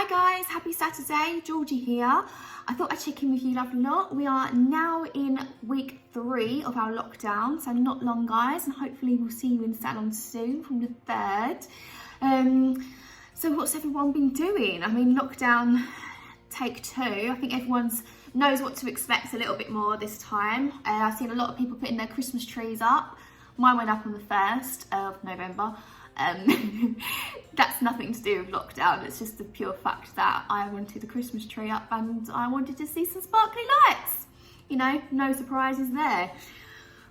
Hi guys, happy Saturday, Georgie here. I thought I'd check in with you lovely lot. We are now in week 3 of our lockdown, so not long guys, and hopefully we'll see you in salon soon from the 3rd. So what's everyone been doing? I mean, lockdown take 2. I think everyone knows what to expect a little bit more this time. I've seen a lot of people putting their Christmas trees up. Mine went up on the 1st of November. That's nothing to do with lockdown, it's just the pure fact that I wanted the Christmas tree up and I wanted to see some sparkly lights. You know, no surprises there.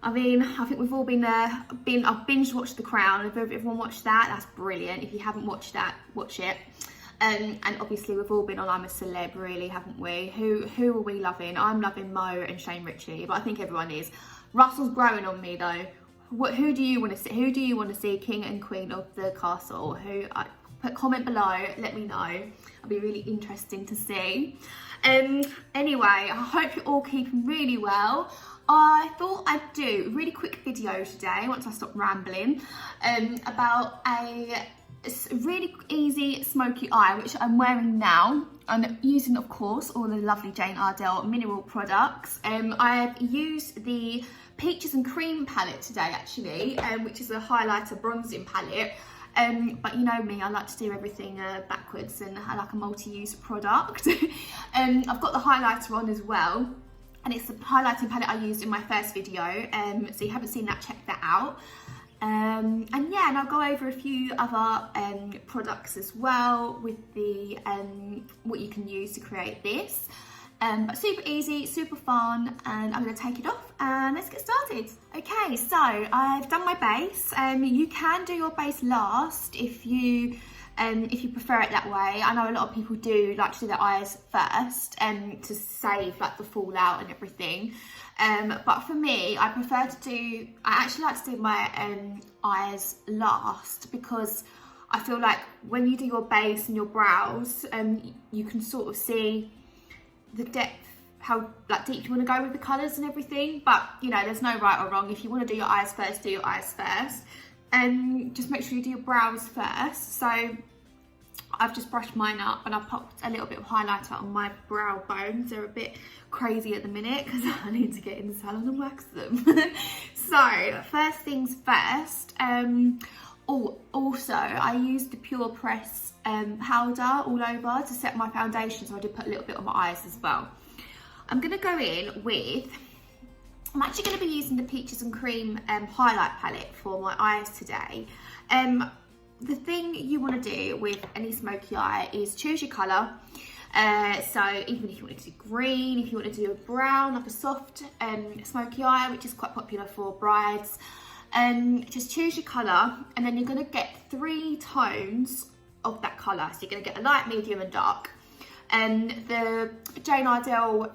I mean, I think we've all been there. I've binge watched The Crown. If everyone watched that, that's brilliant. If you haven't watched that, watch it. And obviously we've all been on I'm a Celeb, really, haven't we? Who are we loving? I'm loving Mo and Shane Ritchie, but I think everyone is. Russell's growing on me though. Who do you want to see? Who do you want to see king and queen of the castle? Put comment below, let me know. It'll be really interesting to see. Anyway, I hope you're all keeping really well. I thought I'd do a really quick video today, once I stop rambling, about a really easy smoky eye, which I'm wearing now. I'm using, of course, all the lovely Jane Iredale mineral products. I've used the Peaches and Cream palette today, actually, which is a highlighter bronzing palette. But you know me, I like to do everything backwards, and I like a multi-use product. I've got the highlighter on as well, and it's the highlighting palette I used in my first video. So you haven't seen that, check that out. And yeah, and I'll go over a few other products as well with the what you can use to create this. But super easy, super fun, and I'm going to take it off and let's get started. Okay, so I've done my base. You can do your base last if you prefer it that way. I know a lot of people do like to do their eyes first to save like the fallout and everything. But for me, I actually like to do my eyes last, because I feel like when you do your base and your brows, you can sort of see the depth, how like deep you want to go with the colours and everything. But you know, there's no right or wrong. If you want to do your eyes first, do your eyes first, and just make sure you do your brows first. So I've just brushed mine up and I've popped a little bit of highlighter on my brow bones. They're a bit crazy at the minute because I need to get in the salon and wax them. So first things first, also I used the Pure Press powder all over to set my foundation, so I did put a little bit on my eyes as well. I'm going to go in with, I'm actually going to be using the Peaches and Cream highlight palette for my eyes today. The thing you want to do with any smoky eye is choose your colour. So even if you want to do green, if you want to do a brown, like a soft smoky eye, which is quite popular for brides, just choose your colour, and then you're going to get 3 tones of that colour. So you're going to get a light, medium and dark. The Jane Iredale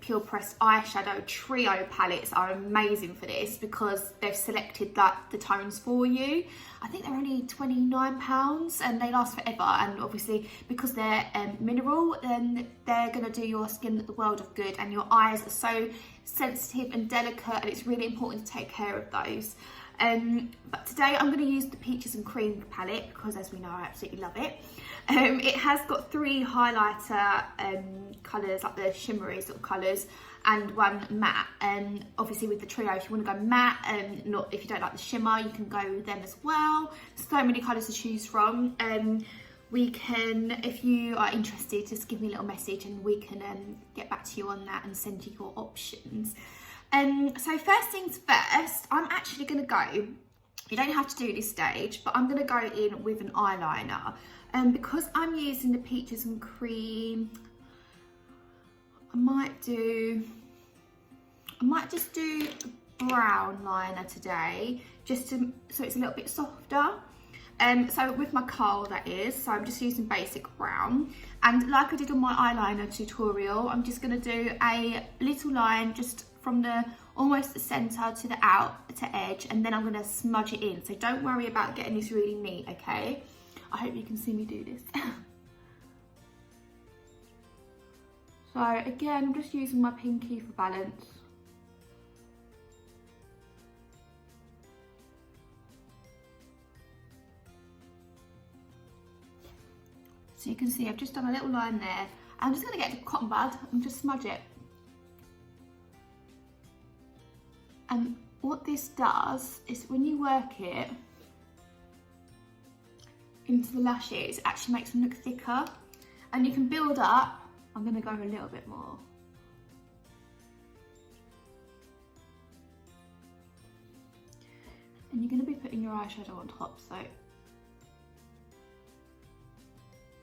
Pure Press eyeshadow trio palettes are amazing for this because they've selected like the tones for you. I think they're only £29 and they last forever, and obviously because they're mineral, then they're going to do your skin the world of good, and your eyes are so sensitive and delicate, and it's really important to take care of those. But today I'm going to use the Peaches and Cream palette because, as we know, I absolutely love it. It has got 3 highlighter colours, like the shimmery sort of colours, and 1 matte. And obviously with the trio, if you want to go matte, not if you don't like the shimmer, you can go with them as well. So many colours to choose from. We can, if you are interested, just give me a little message and we can get back to you on that and send you your options. So first things first, I'm actually going to go, you don't have to do this stage, but I'm going to go in with an eyeliner. Because I'm using the Peaches and Cream, I might just do a brown liner today, just so it's a little bit softer. So with my coal, that is, so I'm just using basic brown, and like I did on my eyeliner tutorial, I'm just going to do a little line just from the almost the centre to the out to edge, and then I'm going to smudge it in. So don't worry about getting this really neat, okay? I hope you can see me do this. So again, I'm just using my pinky for balance. So you can see I've just done a little line there. I'm just going to get the cotton bud and just smudge it. And what this does is when you work it into the lashes, it actually makes them look thicker. And you can build up. I'm going to go a little bit more. And you're going to be putting your eyeshadow on top, so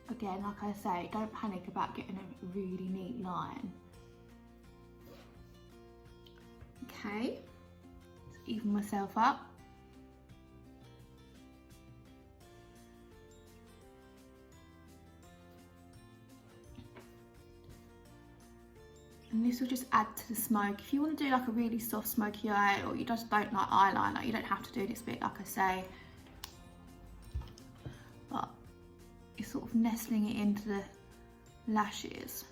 again, like I say, don't panic about getting a really neat line. Okay, let's even myself up. And this will just add to the smoke. If you want to do like a really soft smoky eye, or you just don't like eyeliner, you don't have to do this bit, like I say. But it's sort of nestling it into the lashes.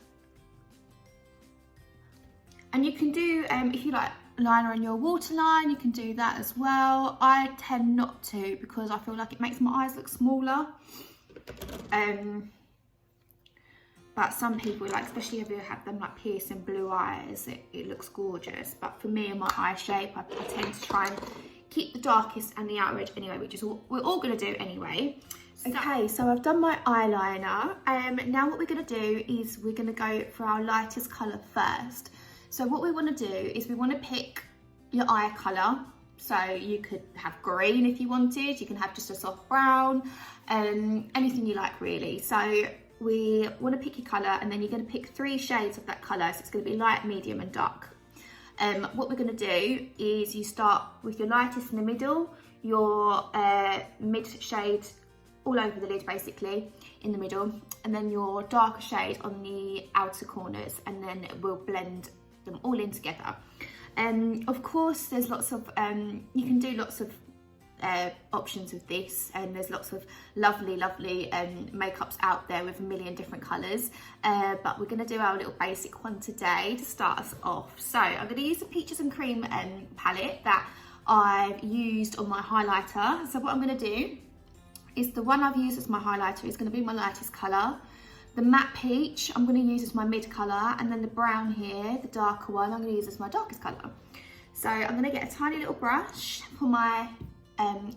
And you can do, if you like liner in your waterline, you can do that as well. I tend not to because I feel like it makes my eyes look smaller. But some people, like, especially if you have them like piercing blue eyes, it looks gorgeous. But for me and my eye shape, I tend to try and keep the darkest and the outer edge anyway, which is what we're all going to do anyway. Okay, so I've done my eyeliner. Now what we're going to do is we're going to go for our lightest colour first. So what we want to do is we want to pick your eye colour. So you could have green if you wanted. You can have just a soft brown, anything you like really. So we want to pick your colour, and then you're going to pick 3 shades of that colour. So it's going to be light, medium and dark. What we're going to do is you start with your lightest in the middle, your mid shade all over the lid basically in the middle, and then your darker shade on the outer corners, and then we'll blend them all in together. Of course there's lots of you can do lots of options with this, and there's lots of lovely makeups out there with a million different colours, but we're going to do our little basic one today to start us off. So I'm going to use the Peaches and Cream palette that I've used on my highlighter. So what I'm going to do is the one I've used as my highlighter is going to be my lightest colour. The matte peach I'm going to use as my mid colour, and then the brown here, the darker one, I'm going to use as my darkest colour. So I'm going to get a tiny little brush for my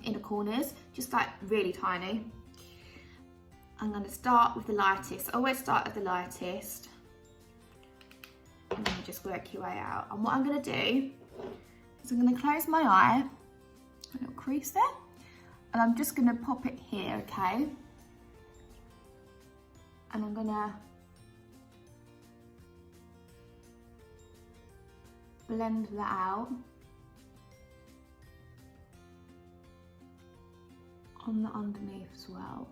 inner corners, just like really tiny. I'm going to start with the lightest. I always start at the lightest, and then you just work your way out. And what I'm going to do is I'm going to close my eye, a little crease there, and I'm just going to pop it here, okay? And I'm going to blend that out on the underneath as well.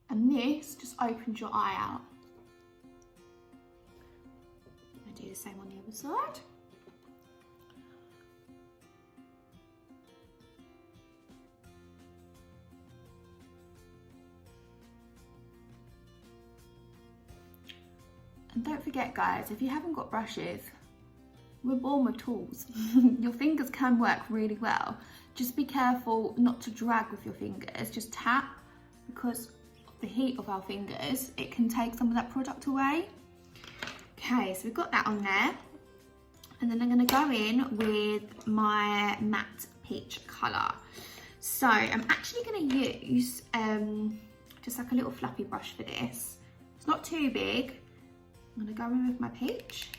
And this just opens your eye out. I'm going to do the same on the other side. And don't forget guys, if you haven't got brushes, we're born with tools. Your fingers can work really well. Just be careful not to drag with your fingers, just tap, because of the heat of our fingers, it can take some of that product away. Okay, so we've got that on there. And then I'm going to go in with my matte peach colour. So I'm actually going to use just like a little fluffy brush for this. It's not too big. I'm going to go in with my peach.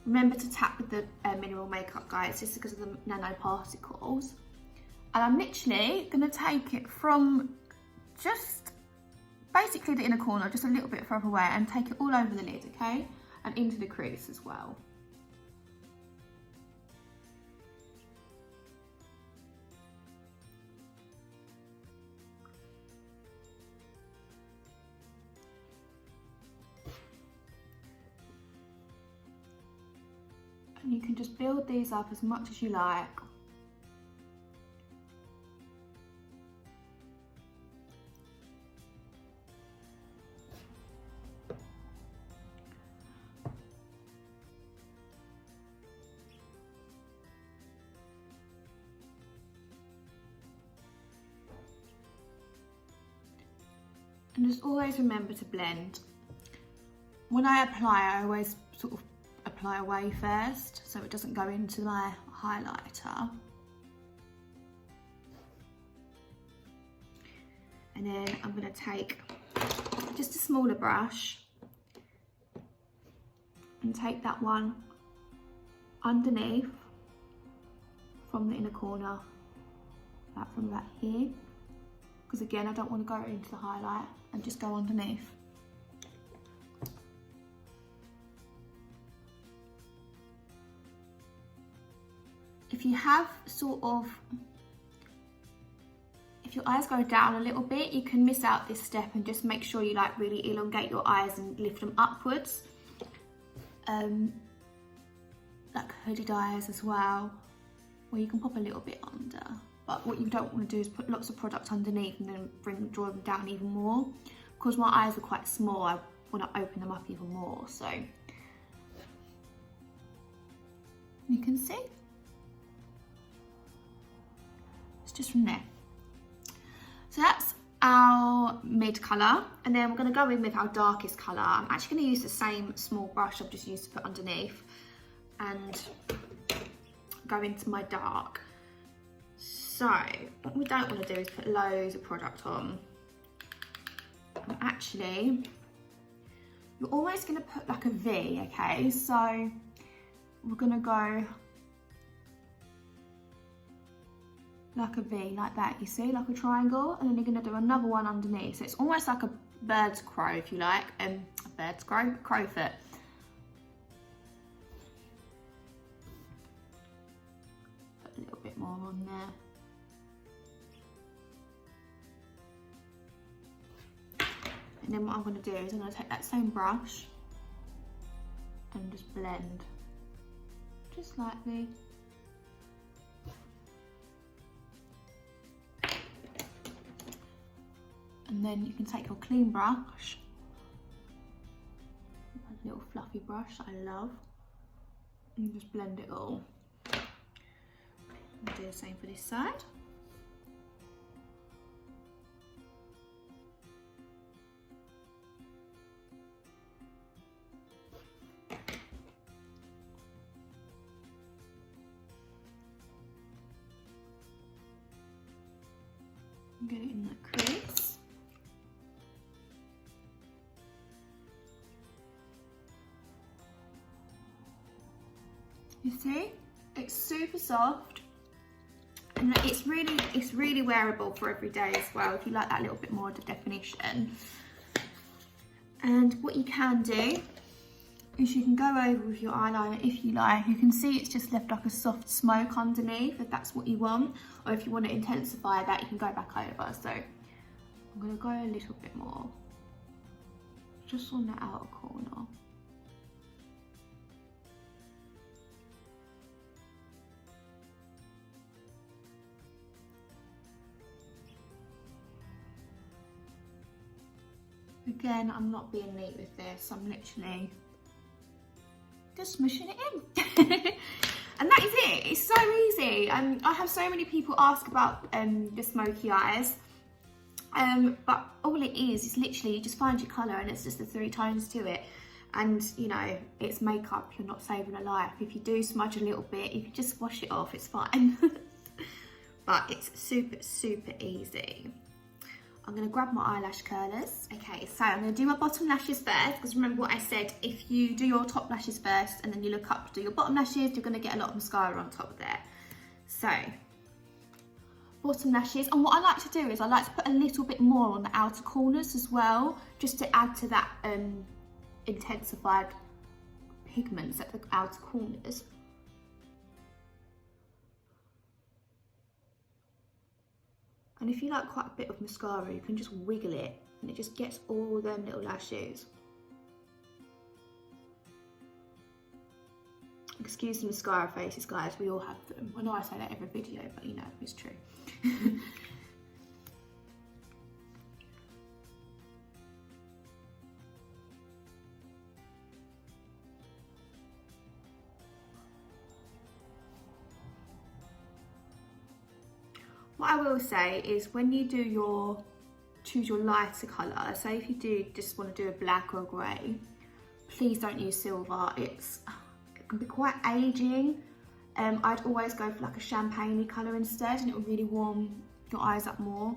Remember to tap with the mineral makeup, guys, just because of the nanoparticles. And I'm literally going to take it from just basically the inner corner, just a little bit further away, and take it all over the lid, okay? And into the crease as well. And you can just build these up as much as you like. And just always remember to blend. When I apply, I always sort of apply away first so it doesn't go into my highlighter. And then I'm going to take just a smaller brush and take that one underneath from the inner corner, like from about here, because again I don't want to go into the highlight, and just go underneath. If you have sort of, if your eyes go down a little bit, you can miss out this step and just make sure you like really elongate your eyes and lift them upwards. Like hooded eyes as well, where you can pop a little bit under. But what you don't want to do is put lots of product underneath and then draw them down even more. Because my eyes are quite small, I want to open them up even more. So you can see. It's just from there. So that's our mid colour, and then we're going to go in with our darkest colour. I'm actually going to use the same small brush I've just used to put underneath and go into my dark. So what we don't want to do is put loads of product on. And actually, you're always going to put like a V, okay? So we're going to go like a V, like that, you see, like a triangle, and then you're going to do another one underneath. So it's almost like a bird's crow, if you like, a bird's crow, crowfoot. Put a little bit more on there. And then what I'm going to do is I'm going to take that same brush and just blend, just lightly. And then you can take your clean brush, a little fluffy brush that I love, and just blend it all. And do the same for this side. Get it in that crease. You see, it's super soft, and it's really wearable for every day as well, if you like that little bit more of the definition. And what you can do is you can go over with your eyeliner if you like. You can see it's just left like a soft smoke underneath, if that's what you want, or if you want to intensify that, you can go back over. So I'm going to go a little bit more, just on the outer corner. Again, I'm not being neat with this, I'm literally just smushing it in. And that is it, it's so easy. I have so many people ask about the smoky eyes, but all it is literally you just find your colour and it's just the 3 tones to it. And you know, it's makeup, you're not saving a life. If you do smudge a little bit, you can just wash it off, it's fine. But it's super, super easy. I'm going to grab my eyelash curlers. Okay, so I'm going to do my bottom lashes first, because remember what I said, if you do your top lashes first and then you look up to do your bottom lashes, you're going to get a lot of mascara on top there. So, bottom lashes, and what I like to do is I like to put a little bit more on the outer corners as well, just to add to that intensified pigments at the outer corners. And if you like quite a bit of mascara, you can just wiggle it and it just gets all them little lashes. Excuse the mascara faces, guys, we all have them. I know I say that every video, but you know, it's true. What I will say is when you do your choose your lighter colour. So if you do just want to do a black or a grey, please don't use silver. It can be quite aging. I'd always go for like a champagne-y colour instead, and it will really warm your eyes up more.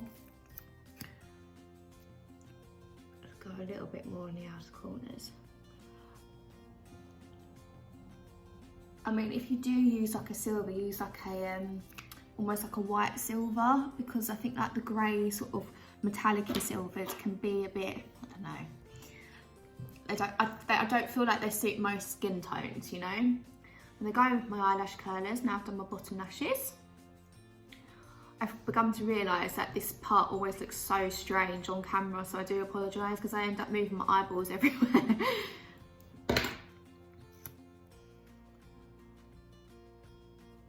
Let's go a little bit more in the outer corners. I mean, if you do use like a silver, use like a almost like a white silver, because I think like the grey sort of metallic-y silvers can be a bit, I don't know. I don't feel like they suit most skin tones, you know. And they're going with my eyelash curlers. Now I've done my bottom lashes. I've begun to realise that this part always looks so strange on camera, so I do apologise because I end up moving my eyeballs everywhere.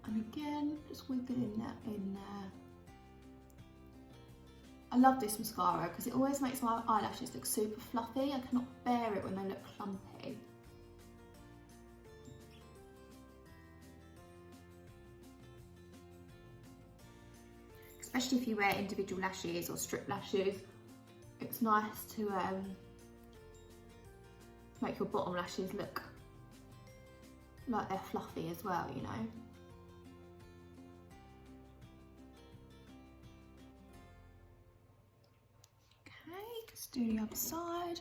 And again, just wiggling that in there. I love this mascara because it always makes my eyelashes look super fluffy. I cannot bear it when they look clumpy. Especially if you wear individual lashes or strip lashes, it's nice to make your bottom lashes look like they're fluffy as well, you know. Let's do the other side.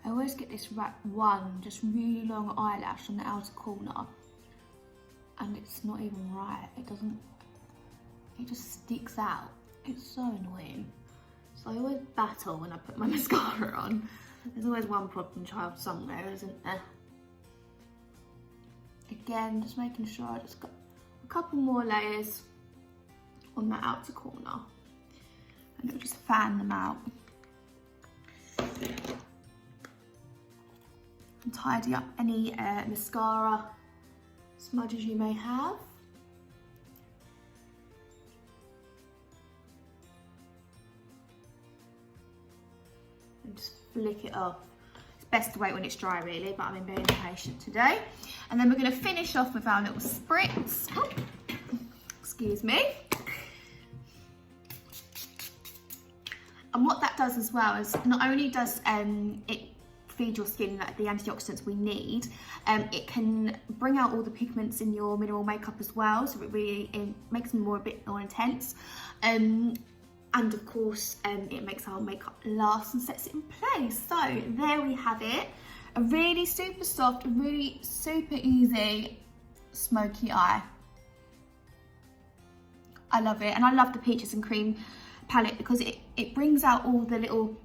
I always get this one just really long eyelash on the outer corner, and it's not even right. It just sticks out. It's so annoying. So I always battle when I put my mascara on. There's always one problem child somewhere, isn't there? Again, just making sure I just got a couple more layers on that outer corner, and it'll just fan them out. And tidy up any mascara smudges you may have. And just flick it off. It's best to wait when it's dry really, but I'm being impatient today. And then we're going to finish off with our little spritz. Oh, excuse me. And what that does as well is not only does it feed your skin like the antioxidants we need, it can bring out all the pigments in your mineral makeup as well, so it makes them a bit more intense, and of course it makes our makeup last and sets it in place. So there we have it, a really super soft, really super easy smoky eye. I love it, and I love the peaches and cream palette because it brings out all the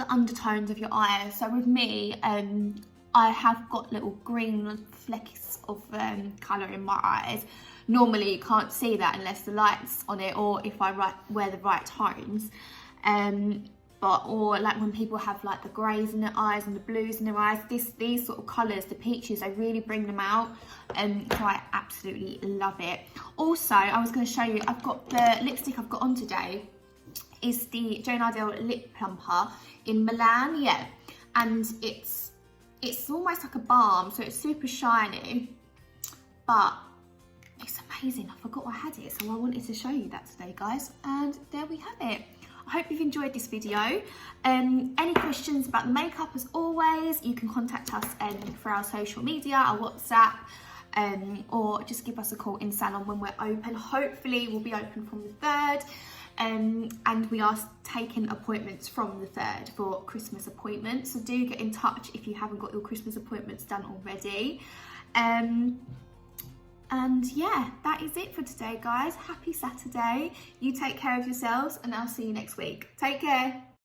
undertones of your eyes. So with me, I have got little green flecks of colour in my eyes. Normally you can't see that unless the light's on it, or if I wear the right tones. Or like when people have like the greys in their eyes and the blues in their eyes, these sort of colours, the peaches, they really bring them out. So I absolutely love it. Also, I was going to show you, I've got the lipstick I've got on today is the Jane Iredale Lip Plumper in Milan, yeah, and it's almost like a balm, so it's super shiny, but it's amazing. I forgot I had it, so I wanted to show you that today, guys, and there we have it. I hope you've enjoyed this video. Any questions about the makeup, as always, you can contact us for our social media, our WhatsApp, or just give us a call in salon when we're open. Hopefully we'll be open from the 3rd. And we are taking appointments from the 3rd for Christmas appointments, so do get in touch if you haven't got your Christmas appointments done already. And yeah, that is it for today, guys. Happy Saturday. You take care of yourselves, and I'll see you next week. Take care.